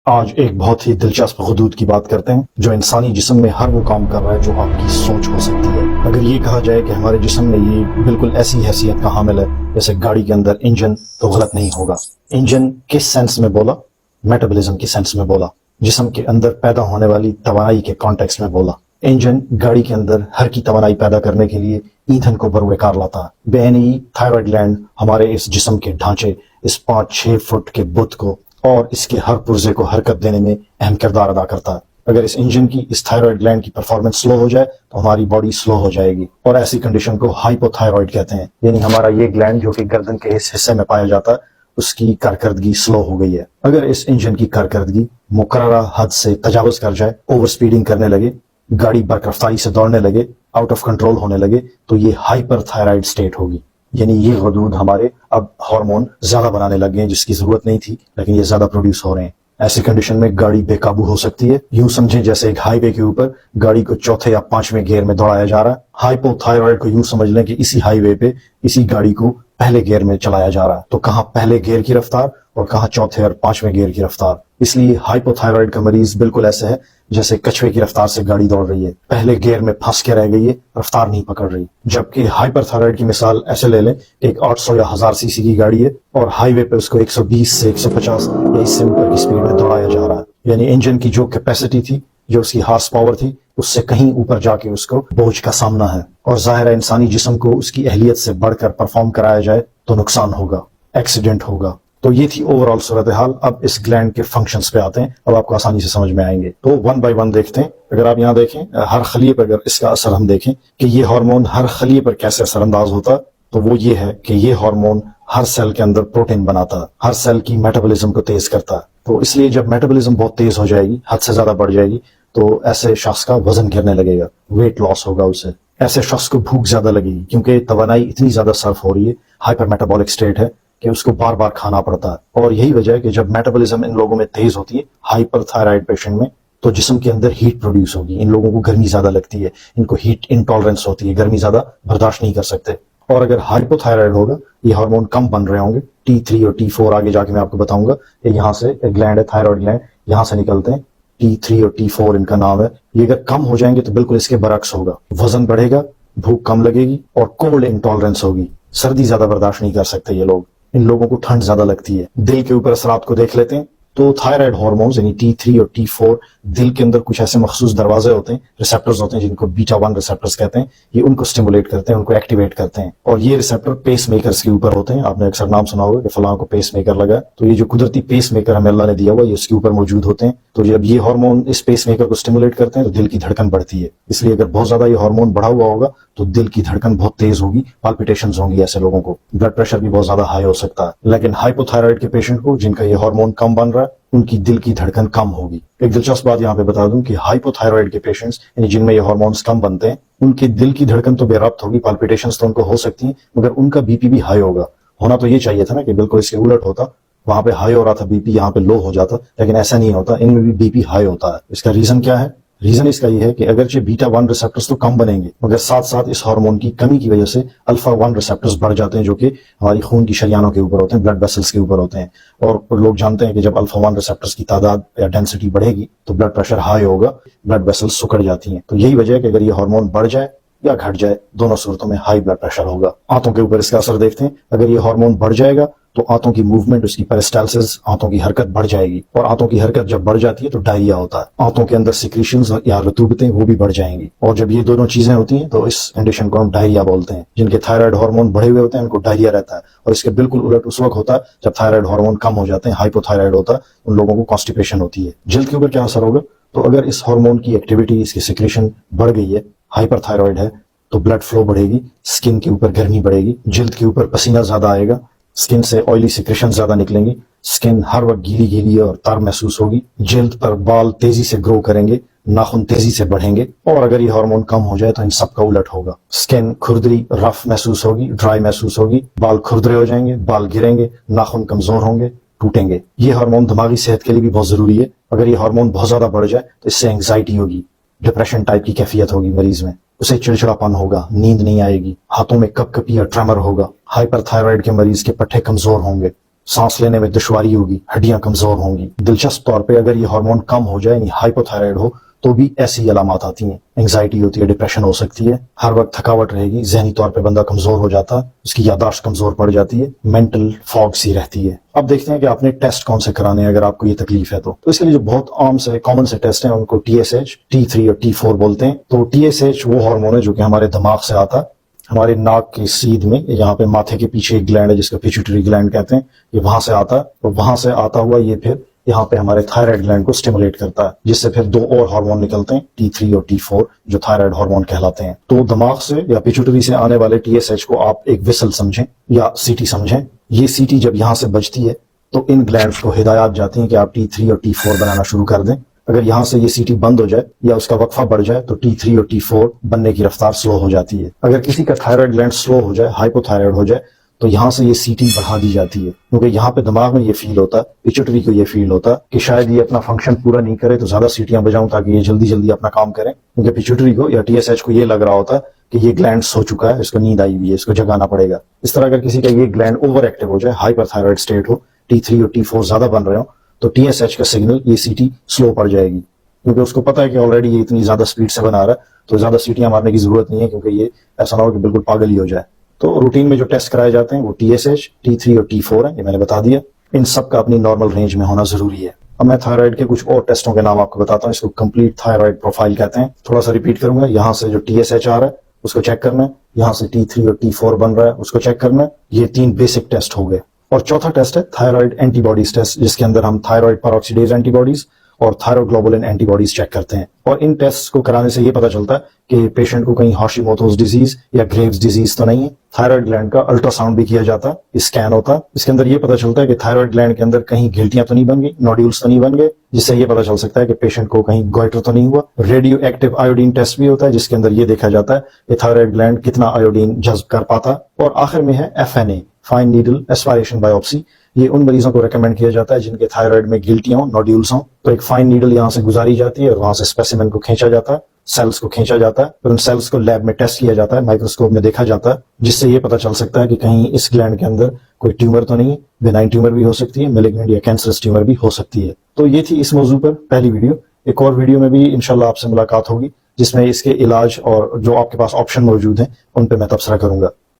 आज एक बहुत ही दिलचस्प हुदूद की बात करते हैं जो इंसानी जिस्म में हर वो काम कर रहा है जो आपकी सोच हो सकती है। अगर ये कहा जाए कि हमारे जिस्म में ये बिल्कुल ऐसी हैसियत का हामिल है जैसे गाड़ी के अंदर इंजन, तो गलत नहीं होगा। इंजन किस सेंस में बोला? मेटाबॉलिज्म के सेंस में बोला, जिस्म के अंदर पैदा होने वाली तवानाई के कॉन्टेक्स्ट में बोला। इंजन गाड़ी के अंदर हर की तवानाई पैदा करने के लिए ईंधन को बरवेकार लाता है। बेहनी थायराइड ग्लैंड हमारे इस जिस्म के ढांचे, इस 5-6 फुट के बुत को और इसके हर पुर्जे को हरकत देने में अहम किरदार अदा करता है। अगर इस इंजन की, इस थायराइड ग्लैंड की परफॉर्मेंस स्लो हो जाए तो हमारी बॉडी स्लो हो जाएगी और ऐसी कंडीशन को हाइपोथायरॉइड कहते हैं। यानी हमारा ये ग्लैंड जो कि गर्दन के इस हिस्से में पाया जाता है, उसकी कारकर्दगी स्लो हो गई है। अगर इस इंजन की कारकर्दगी मुकर्ररा हद से तजावुज कर जाए, ओवर स्पीडिंग करने लगे, गाड़ी बरकरफ्तारी से दौड़ने लगे, आउट ऑफ कंट्रोल होने लगे, तो ये हाइपरथायराइड स्टेट होगी। यानी ये गदूद हमारे अब हार्मोन ज्यादा बनाने लग गए हैं जिसकी जरूरत नहीं थी, लेकिन ये ज्यादा प्रोड्यूस हो रहे हैं। ऐसी कंडीशन में गाड़ी बेकाबू हो सकती है। यूं समझें जैसे एक हाईवे के ऊपर गाड़ी को चौथे या 5वें गियर में दौड़ाया जा रहा है। हाइपोथायरॉइड को यूं समझ लें कि इसी हाईवे पे इसी गाड़ी को पहले गियर में चलाया जा रहा है। तो कहां पहले गियर की रफ्तार और कहां चौथे और 5वें गियर की रफ्तार। इसलिए हाइपोथायरॉइड का मरीज बिल्कुल ऐसे है जैसे कछुए की रफ्तार से गाड़ी दौड़ रही है, पहले गियर में फंस के रह गई है, रफ्तार नहीं पकड़ रही। जबकि हाइपरथायरॉइड की मिसाल ऐसे ले लें, एक 800 या 1000 सीसी की गाड़ी है और हाईवे पे उसको 120 से 150 या इससे ऊपर की स्पीड में दौड़ाया जा रहा है। यानी इंजन की जो कैपेसिटी थी, जो उसकी हार्स पावर थी, उससे कहीं ऊपर जाके उसको बोझ का सामना है। और जाहिर है इंसानी जिस्म को उसकी अहलियत से बढ़कर परफॉर्म कराया जाए तो नुकसान होगा, एक्सीडेंट होगा। तो ये थी ओवरऑल सूरत हाल। अब इस ग्लैंड के फंक्शंस पे आते हैं, अब आपको आसानी से समझ में आएंगे। तो 1 बाय 1 देखते हैं। अगर आप यहाँ देखें, हर खलिए पर अगर इसका असर हम देखें कि ये हार्मोन हर खलिए पर कैसे असरअंदाज होता है, तो वो ये है कि ये हार्मोन हर सेल के अंदर प्रोटीन बनाता है, हर सेल की मेटाबॉलिज्म को तेज करता है। तो इसलिए जब मेटाबॉलिज्म बहुत तेज हो जाएगी, हद से ज्यादा बढ़ जाएगी, तो ऐसे शख्स का वजन गिरने लगेगा, वेट लॉस होगा उसे। ऐसे शख्स को भूख ज्यादा लगेगी क्योंकि तवानाई इतनी ज्यादा सर्फ हो रही है, हाइपर मेटाबॉलिक स्टेट है कि उसको बार बार खाना पड़ता है। और यही वजह है कि जब मेटाबॉलिज्म इन लोगों में तेज होती है, हाइपरथायराइड पेशेंट में, तो जिस्म के अंदर हीट प्रोड्यूस होगी। इन लोगों को गर्मी ज्यादा लगती है, इनको हीट इंटॉलरेंस होती है, गर्मी ज्यादा बर्दाश्त नहीं कर सकते। और अगर हाइपोथायराइड होगा, ये हार्मोन कम बन रहे होंगे, T3 और T4 आगे जाके मैं आपको बताऊंगा। यहाँ से एक ग्लैंड है, थायराइड ग्लैंड, यहाँ से निकलते हैं, T3 और T4 इनका नाम है। ये अगर कम हो जाएंगे तो बिल्कुल इसके बरक्स होगा, वजन बढ़ेगा, भूख कम लगेगी और कोल्ड इंटॉलरेंस होगी। सर्दी ज्यादा बर्दाश्त नहीं कर सकते ये लोग, इन लोगों को ठंड ज्यादा लगती है। दिल के ऊपर असरात को देख लेते हैं। तो थायराइड हार्मोन्स यानी T3 और T4 दिल के अंदर कुछ ऐसे मखसूस दरवाजे होते हैं, रिसेप्टर्स होते हैं, जिनको बीटा 1 रिसेप्टर्स कहते हैं। ये उनको स्टिमुलेट करते हैं, उनको एक्टिवेट करते हैं। और ये रिसेप्टर पेस मेकर्स के ऊपर होते हैं। आपने अक्सर नाम सुना होगा कि फलां को पेस मेकर लगा, तो ये जो कुदरती पेस मेकर हमें अल्लाह ने दिया हुआ, ये उसके ऊपर मौजूद होते हैं। तो जब ये हार्मोन इस पेस मेकर को स्टिमुलेट करते हैं तो दिल की धड़कन बढ़ती है। इसलिए अगर बहुत ज्यादा ये हार्मोन बढ़ा हुआ होगा तो दिल की धड़कन बहुत तेज होगी, पाल्पिटेशंस होंगी ऐसे लोगों को, ब्लड प्रेशर भी बहुत ज्यादा हाई हो सकता है। लेकिन हाइपोथायराइड के पेशेंट को, जिनका ये हार्मोन कम बन रहा है, उनकी दिल की धड़कन कम होगी। एक दिलचस्प बात यहाँ पे बता दूं कि हाइपोथायराइड के पेशेंट्स यानी जिनमें ये हार्मोन्स कम बनते हैं, उनके दिल की धड़कन तो बेरब्त होगी, पाल्पिटेशंस तो उनको हो सकती हैं, मगर उनका बीपी भी हाई होगा। होना तो ये चाहिए था ना कि बिल्कुल इसके उलट होता, वहां पे हाई हो रहा था बीपी, यहाँ पे लो हो जाता, लेकिन ऐसा नहीं होता, इनमें भी बीपी हाई होता है। इसका रीजन क्या है? रीजन इसका ये है कि अगरचे बीटा 1 रिसेप्टर्स तो कम बनेंगे, मगर साथ साथ इस हार्मोन की कमी की वजह से अल्फा 1 रिसेप्टर्स बढ़ जाते हैं, जो कि हमारी खून की शरियानों के ऊपर होते हैं, ब्लड वेसल्स के ऊपर होते हैं। और लोग जानते हैं कि जब अल्फा 1 रिसेप्टर्स की तादाद या डेंसिटी बढ़ेगी तो ब्लड प्रेशर हाई होगा, ब्लड वेसल्स सुकड़ जाती हैं। तो यही वजह है कि अगर ये हार्मोन बढ़ जाए या घट जाए, दोनों सूरतों में हाई ब्लड प्रेशर होगा। आंतों के ऊपर इसका असर देखते हैं। अगर ये हार्मोन बढ़ जाएगा तो आंतों की मूवमेंट, उसकी पेरिस्टाल्सिस, आंतों की हरकत बढ़ जाएगी, और आंतों की हरकत जब बढ़ जाती है तो डायरिया होता है। आंतों के अंदर सिक्रीशंस या रतूबतें वो भी बढ़ जाएंगी, और जब ये दोनों चीजें होती हैं तो इस कंडीशन को हम डायरिया बोलते हैं। जिनके थायराइड हार्मोन बढ़े हुए होते हैं उनको डायरिया रहता है, और इसके बिल्कुल उलट उस वक्त होता है जब थायराइड हार्मोन कम हो जाते हैं, हाइपोथायराइड होता है, उन लोगों को कॉन्स्टिपेशन होती है। जल्द के ऊपर क्या असर होगा? तो अगर इस हार्मोन की एक्टिविटी, इसकी सिक्रीशन बढ़ गई है, हाइपरथायराइड है, तो ब्लड फ्लो बढ़ेगी, स्किन के ऊपर गर्मी बढ़ेगी, जल्द के ऊपर पसीना ज्यादा आएगा, स्किन से ऑयली सिक्रेशन ज्यादा निकलेंगी, स्किन हर वक्त गीली गीली और तर महसूस होगी, जल्द पर बाल तेजी से ग्रो करेंगे, नाखून तेजी से बढ़ेंगे। और अगर ये हार्मोन कम हो जाए तो इन सब का उलट होगा, स्किन खुरदरी, रफ महसूस होगी, ड्राई महसूस होगी, बाल खुरदरे हो जाएंगे, बाल गिरेंगे, नाखून कमजोर होंगे, टूटेंगे। ये हार्मोन दिमागी सेहत के लिए भी बहुत जरूरी है। अगर ये हार्मोन बहुत ज्यादा बढ़ जाए तो इससे एंग्जाइटी होगी, डिप्रेशन टाइप की कैफियत होगी मरीज में, उसे चिड़चिड़ापन होगा, नींद नहीं आएगी, हाथों में कपकपी या ट्रेमर होगा। हाइपरथायराइड के मरीज के पट्टे कमजोर होंगे, सांस लेने में दुश्वारी होगी, हड्डियां कमजोर होंगी। दिलचस्प तौर पे अगर ये हार्मोन कम हो जाए यानी हाइपोथायराइड हो तो भी ऐसी अलामत आती हैं। एंग्जाइटी होती है, डिप्रेशन हो सकती है, हर वक्त थकावट रहेगी, जहनी तौर पे बंदा कमजोर हो जाता है, उसकी याददाश्त कमजोर पड़ जाती है, मेंटल फॉग सी रहती है। अब देखते हैं कि आपने टेस्ट कौन से कराने हैं अगर आपको ये तकलीफ है तो इसके लिए जो बहुत आम से कॉमन से टेस्ट हैं उनको TSH, T3 और T4 बोलते हैं। तो TSH वो हार्मोन है जो कि हमारे दिमाग से आता है, हमारे नाक की सीध में, यहाँ पे माथे के पीछे एक ग्लैंड है जिसको पिट्यूटरी ग्लैंड कहते हैं, ये वहां से आता है। और वहां से आता हुआ ये फिर यहाँ पे हमारे थायराइड ग्लैंड को स्टिमुलेट करता है, जिससे फिर दो और हार्मोन निकलते हैं, T3 और T4, जो थायराइड हार्मोन कहलाते हैं। तो दिमाग से या पिट्यूटरी से आने वाले TSH को आप एक विसल समझें या सीटी समझें। ये सीटी जब यहाँ से बजती है तो इन ग्लैंड्स को हिदायत जाती है कि आप T3 और T4 बनाना शुरू कर दें। अगर यहाँ से ये सीटी बंद हो जाए या उसका वक्फा बढ़ जाए तो T3 और T4 बनने की रफ्तार स्लो हो जाती है। अगर किसी का थायराइड ग्लैंड स्लो हो जाए, हाइपोथायराइड हो जाए, तो यहाँ से ये सीटी बढ़ा दी जाती है, क्योंकि यहाँ पे दिमाग में ये फील होता है, पिट्यूटरी को ये फील होता है कि शायद ये अपना फंक्शन पूरा नहीं करे तो ज्यादा सीटियां बजाऊं ताकि ये जल्दी जल्दी अपना काम करें। क्योंकि पिट्यूटरी को या TSH को ये लग रहा होता है कि ये ग्लैंड सो चुका है, इसको नींद आई हुई है, इसको जगाना पड़ेगा। इस तरह अगर किसी का ये ग्लैंड ओवर एक्टिव हो जाए, हाइपरथायराइड स्टेट हो, T3 और T4 ज्यादा बन रहे हो, तो TSH का सिग्नल, ये सीटी स्लो पड़ जाएगी, क्योंकि उसको पता है कि ऑलरेडी ये इतनी ज्यादा स्पीड से बना रहा है, तो ज्यादा सीटियां मारने की जरूरत नहीं है, क्योंकि ये ऐसा ना हो कि बिल्कुल पागल ही हो जाए। तो रूटीन में जो टेस्ट कराए जाते हैं वो TSH, T3 और T4 है, ये मैंने बता दिया। इन सब का अपनी नॉर्मल रेंज में होना जरूरी है। अब मैं थायराइड के कुछ और टेस्टों के नाम आपको बताता हूँ, इसको कंप्लीट थायराइड प्रोफाइल कहते हैं। थोड़ा सा रिपीट करूंगा, यहाँ से जो TSH आ रहा है उसको चेक करना है, यहाँ से T3 और T4 बन रहा है उसको चेक करना है। ये 3 बेसिक टेस्ट हो गए। और चौथा टेस्ट है थायराइड एंटीबॉडीज टेस्ट, जिसके अंदर हम थायराइड पेरोक्सिडेज एंटीबॉडीज और थायरोग्लोबुलिन एंटीबॉडीज चेक करते हैं। और इन टेस्ट को कराने से ये पता चलता है कि पेशेंट को कहीं हाशिमोटोज डिजीज या ग्रेव्स डिजीज तो नहीं है। थायराइड ग्लैंड का अल्ट्रासाउंड भी किया जाता है, स्कैन होता है, इसके अंदर ये पता चलता है कि थायराइड ग्लैंड के अंदर कहीं गिल्टियां तो नहीं बन गई, नोड्यूल्स तो नहीं बन गए, जिससे ये पता चल सकता है कि पेशेंट को कहीं गोइटर तो नहीं हुआ। रेडियो एक्टिव आयोडीन टेस्ट भी होता है, जिसके अंदर ये देखा जाता है कि थायराइड ग्लैंड कितना आयोडीन जज्ब कर पाता। और आखिर में है FNA, fine needle aspiration biopsy. ये उन मरीजों को रेकमेंड किया जाता है जिनके थायराइड में गिल्टियां हो, नोड्यूल्स हों, तो एक फाइन नीडल यहाँ से गुजारी जाती है और वहां से स्पेसिमेन को खींचा जाता है, सेल्स को खींचा जाता है, फिर उन सेल्स को लैब में टेस्ट किया जाता है, माइक्रोस्कोप में देखा जाता है, जिससे ये पता चल सकता है कि कहीं इस ग्लैंड के अंदर कोई ट्यूमर तो नहीं है। बेनाइन ट्यूमर भी हो सकती है, मैलिग्नेंट या कैंसरस ट्यूमर भी हो सकती है। तो ये थी इस मौजू पर पहली वीडियो। एक और वीडियो में भी इंशाल्लाह आपसे मुलाकात होगी, जिसमें इसके इलाज और जो आपके पास ऑप्शन मौजूद हैं उन पर मैं तबसरा करूंगा।